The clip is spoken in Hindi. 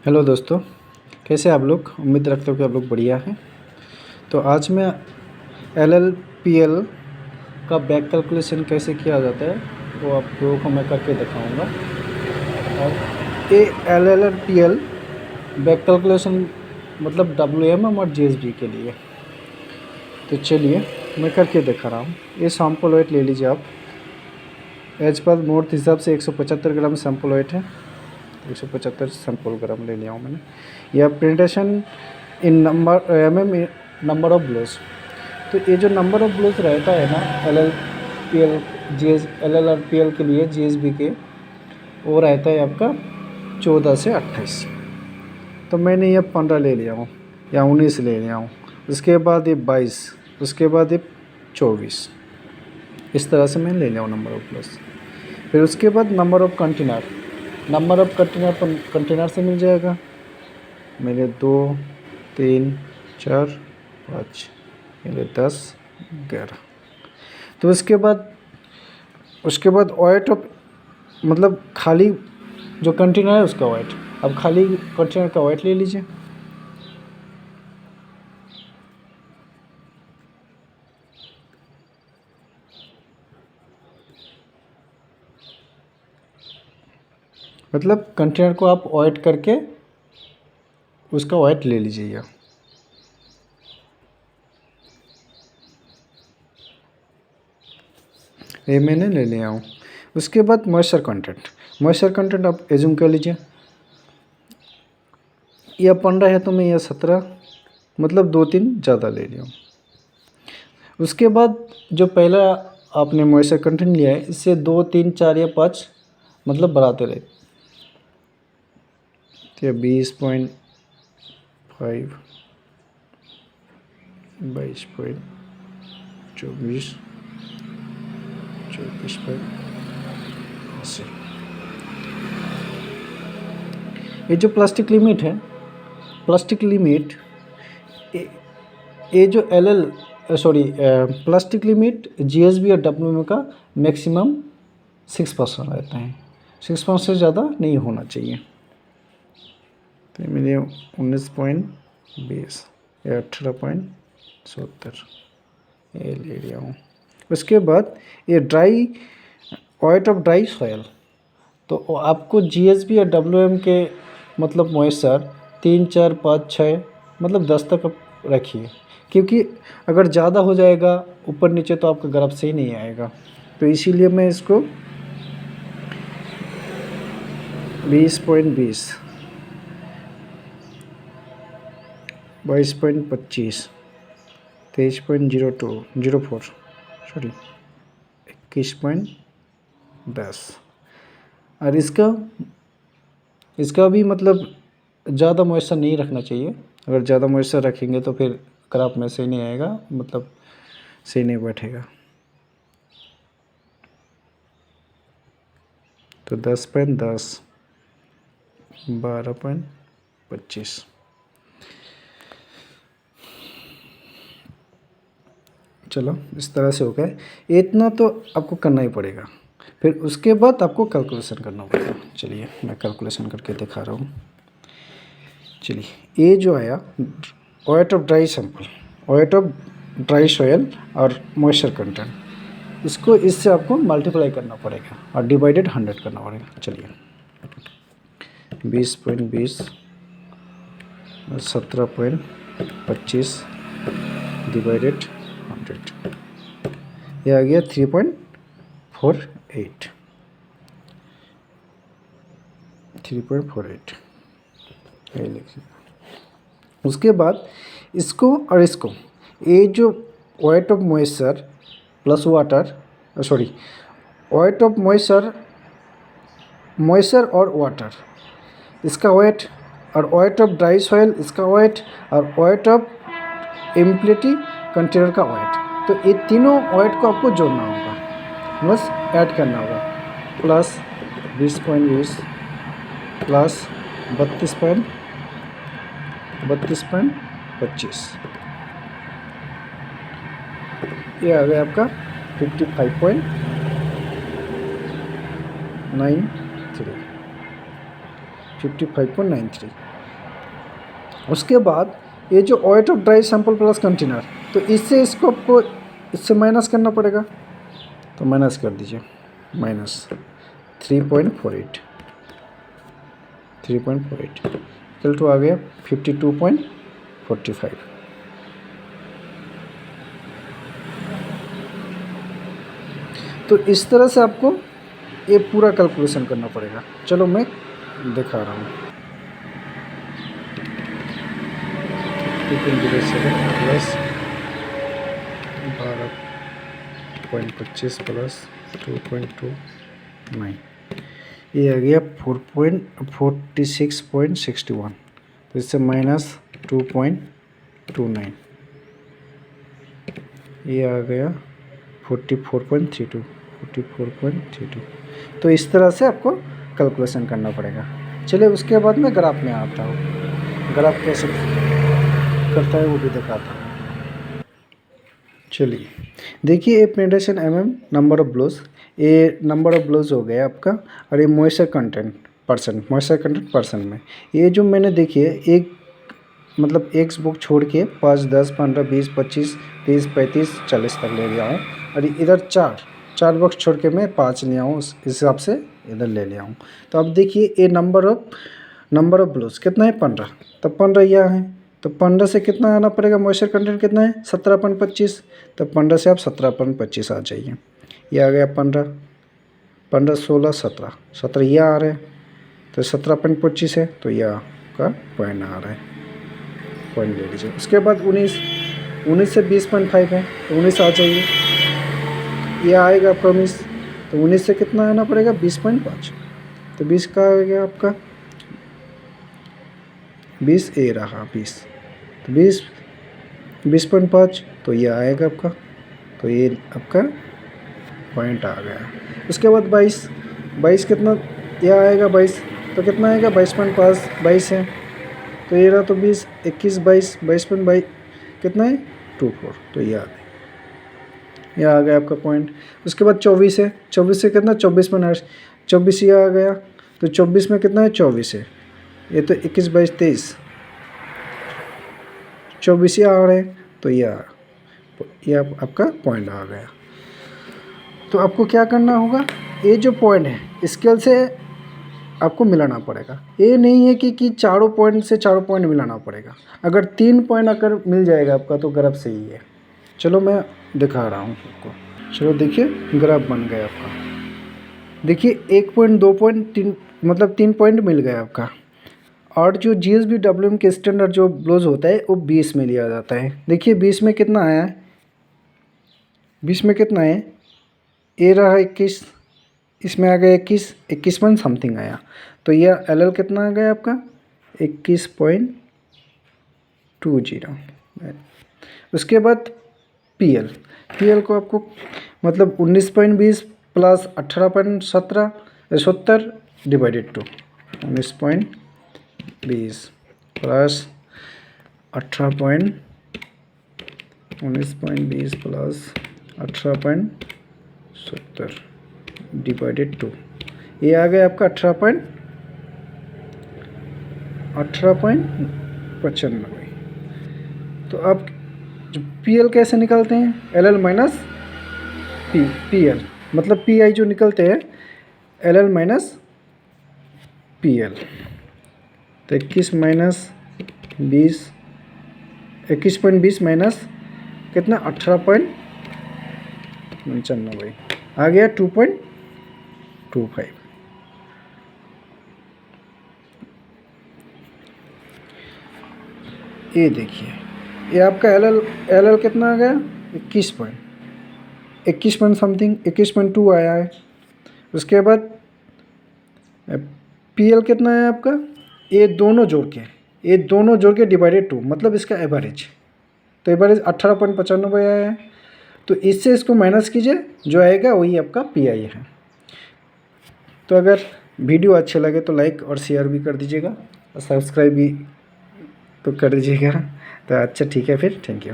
हेलो दोस्तों, कैसे आप लोग। उम्मीद रखता हूँ कि आप लोग बढ़िया हैं। तो आज मैं एलएलपीएल का बैक कैलकुलेशन कैसे किया जाता है वो आप लोगों को मैं करके दिखाऊंगा। और ये एलएलपीएल बैक कैलकुलेशन मतलब डब्ल्यूएमएम और जीएसबी के लिए। तो चलिए मैं करके दिखा रहा हूँ। ये सैम्पल वेट ले लीजिए आप। एज पर मोड हिसाब से 175 ग्राम सैम्पल वेट है। 175 सैम्पल ग्राम ले लिया हूँ मैंने। यह presentation in number of blows. तो ये जो नंबर ऑफ ब्लोज रहता है ना एलएलआरपीएल के लिए जीएसबी के, वो रहता है आपका 14 से 28। तो मैंने ये 15 ले लिया हूँ या 19 ले लिया हूँ। उसके बाद ये 22, उसके बाद ये 24। इस तरह से मैं ले लिया हूँ नंबर ऑफ ब्लोज। फिर उसके बाद नंबर ऑफ कंटेनर से मिल जाएगा मेरे 2, 3, 4, 5, मेरे 10, 11। तो उसके बाद वेट ऑफ मतलब खाली जो कंटेनर है उसका वेट। अब खाली कंटेनर का वेट ले लीजिए। मतलब कंटेनर को आप वेट करके उसका वेट ले लीजिए। ये मैंने ले लिया हूँ। उसके बाद मॉइस्चर कंटेंट आप एज्यूम कर लीजिए। यह 15 है तो मैं यह 17 मतलब 2-3 ज़्यादा ले लिया हूँ। उसके बाद जो पहला आपने मॉइस्चर कंटेंट लिया है इससे 2, 3, 4 या 5 मतलब बढ़ाते रहे। तो 20.5, 22.24, 24.80। ये जो प्लास्टिक लिमिट ये जो प्लास्टिक लिमिट जीएसबी और डब्ल्यूएम का मैक्सिमम 6% रहता है। 6% से ज़्यादा नहीं होना चाहिए। तो मेरे 19.20 या 18.70 ये ले लिया हूँ। उसके बाद ये वेट ऑफ ड्राई सॉयल। तो आपको जीएसबी या डब्ल्यूएम के मतलब मॉइस्चर 3, 4, 5, 6 मतलब 10 तक आप रखिए, क्योंकि अगर ज़्यादा हो जाएगा ऊपर नीचे तो आपका ग्राफ सही नहीं आएगा। तो इसीलिए मैं इसको 20.20, 22.25, 23.04 सॉरी 21.10। और इसका भी मतलब ज़्यादा मॉइस्चर नहीं रखना चाहिए। अगर ज़्यादा मॉइस्चर रखेंगे तो फिर ग्राफ में सही नहीं आएगा, मतलब सही नहीं बैठेगा। तो 10.10, 12.25। चलो इस तरह से हो गया। इतना तो आपको करना ही पड़ेगा। फिर उसके बाद आपको कैलकुलेशन करना पड़ेगा। चलिए मैं कैलकुलेशन करके दिखा रहा हूँ। चलिए ये जो आया वेट ऑफ ड्राई सॉयल और मॉइस्चर कंटेंट, इसको इससे आपको मल्टीप्लाई करना पड़ेगा और डिवाइडेड 100 करना पड़ेगा। चलिए 20.20, 17.25 डिवाइडेड 100, यह आ गया 3.48। ये लिखिए। उसके बाद इसको और इसको, ये जो weight of moisture plus water weight of moisture और वाटर इसका वेट, और वेट ऑफ ड्राई सॉइल इसका वेट, और वेट ऑफ एम्प्टी कंटेनर का वेट। तो ये तीनों वेट को आपको जोड़ना होगा, बस ऐड करना होगा। प्लस 20.20 प्लस 32.25, ये आ गया आपका 55.93। उसके बाद ये जो weight of dry sample plus container, तो इससे इसको आपको इससे माइनस करना पड़ेगा, तो माइनस कर दीजिए, माइनस 3.48 इक्वल टू आ गया 52.45। तो इस तरह से आपको ये पूरा कैलकुलेशन करना पड़ेगा। चलो मैं दिखा रहा हूँ। 2.07 प्लस 12.25 प्लस 2.29, ये आ गया 4.46.61, तो इससे माइनस 2.29, ये आ गया 44.32। तो इस तरह से आपको कैलकुलेशन करना पड़ेगा। चलिए उसके बाद मैं ग्राफ में आता हूँ, ग्राफ कैसे करता है वो भी दिखाता हूँ। चलिए देखिए, ये पेनिट्रेशन नंबर ऑफ ब्लोज, ये नंबर ऑफ ब्लोज हो गया आपका, और ये मॉइस्चर कंटेंट परसेंट में, ये जो मैंने देखिए एक मतलब एक बुक छोड़ के 5, 10, 15, 20, 25, 30, 35, 40 तक ले गया हूँ, और इधर चार बॉक्स छोड़ के मैं 5 ले आऊँ, इस हिसाब से इधर ले लिया हूँ। तो अब देखिए ये नंबर ऑफ ब्लोज कितना है, 15, तो 15 यहाँ है, तो 15 से कितना आना पड़ेगा, मॉइस्चर कंटेंट कितना है 17.25, तो 15 से आप 17.25 आ जाइए, ये आ गया 15, 16, 17 ये आ रहे हैं, तो 17.25 है, तो यह आपका पॉइंट आ रहा है, पॉइंट ले लीजिए। उसके बाद 19 से 20.5 है, तो 19 आ जाइए, ये आएगा आपका 19, तो 19 से कितना आना पड़ेगा 20.5, तो 20 का आ गया आपका 20 ए रहा 20, तो 20.5, तो ये आएगा आपका, तो ये आपका पॉइंट आ गया। उसके बाद 22 कितना, यह आएगा 22, तो कितना आएगा 22.5, 22 है, तो ये रहा, तो 20, 21, 22.22 कितना है 24, तो ये आ गया आपका पॉइंट। उसके बाद 24 है, 24 से कितना 24.8, 24 ये आ गया, तो 24 में कितना है 24 है, ये तो 21, 22, 23, 24 ये आ रहे हैं, तो ये आपका पॉइंट आ गया। तो आपको क्या करना होगा, ये जो पॉइंट है स्केल से आपको मिलाना पड़ेगा, ये नहीं है कि चारों पॉइंट से चारों पॉइंट मिलाना पड़ेगा। अगर 3 पॉइंट अगर मिल जाएगा आपका तो ग्राफ सही है। चलो मैं दिखा रहा हूँ आपको। चलो देखिए ग्राफ बन गया आपका, देखिए 1 पॉइंट 2 पॉइंट 3 मतलब 3 पॉइंट मिल गया आपका। और जो GSB WM के स्टैंडर्ड जो ब्लोज होता है वो 20 में लिया जाता है। देखिए 20 में कितना आया है, 20 में कितना है, ये रहा 21, इसमें आ गया 21 पॉइंट समथिंग आया, तो यह LL कितना आ गया आपका 21.20। उसके बाद PL को आपको मतलब 19.20 plus 18.70 divided to 19.20 plus 19.20 plus 18.70 divided to, ये आ गया आपका 18.95। तो अब जो PL कैसे निकालते हैं, LL माइनस PL, मतलब PI जो निकलते हैं LL माइनस PL, तो 21.20 माइनस कितना 18.95 आ गया 2.25। ये देखिए ये आपका LL कितना आ गया 21 पॉइंट समथिंग 21.2 आया है। उसके बाद PL कितना है आपका, ये दोनों जोड़ के डिवाइडेड टू, मतलब इसका एवरेज, तो एवरेज 18.95 आया है। तो इससे इसको माइनस कीजिए, जो आएगा वही आपका PI है। तो अगर वीडियो अच्छे लगे तो लाइक और शेयर भी कर दीजिएगा और सब्सक्राइब भी तो कर दीजिएगा। तो अच्छा ठीक है, फिर थैंक यू।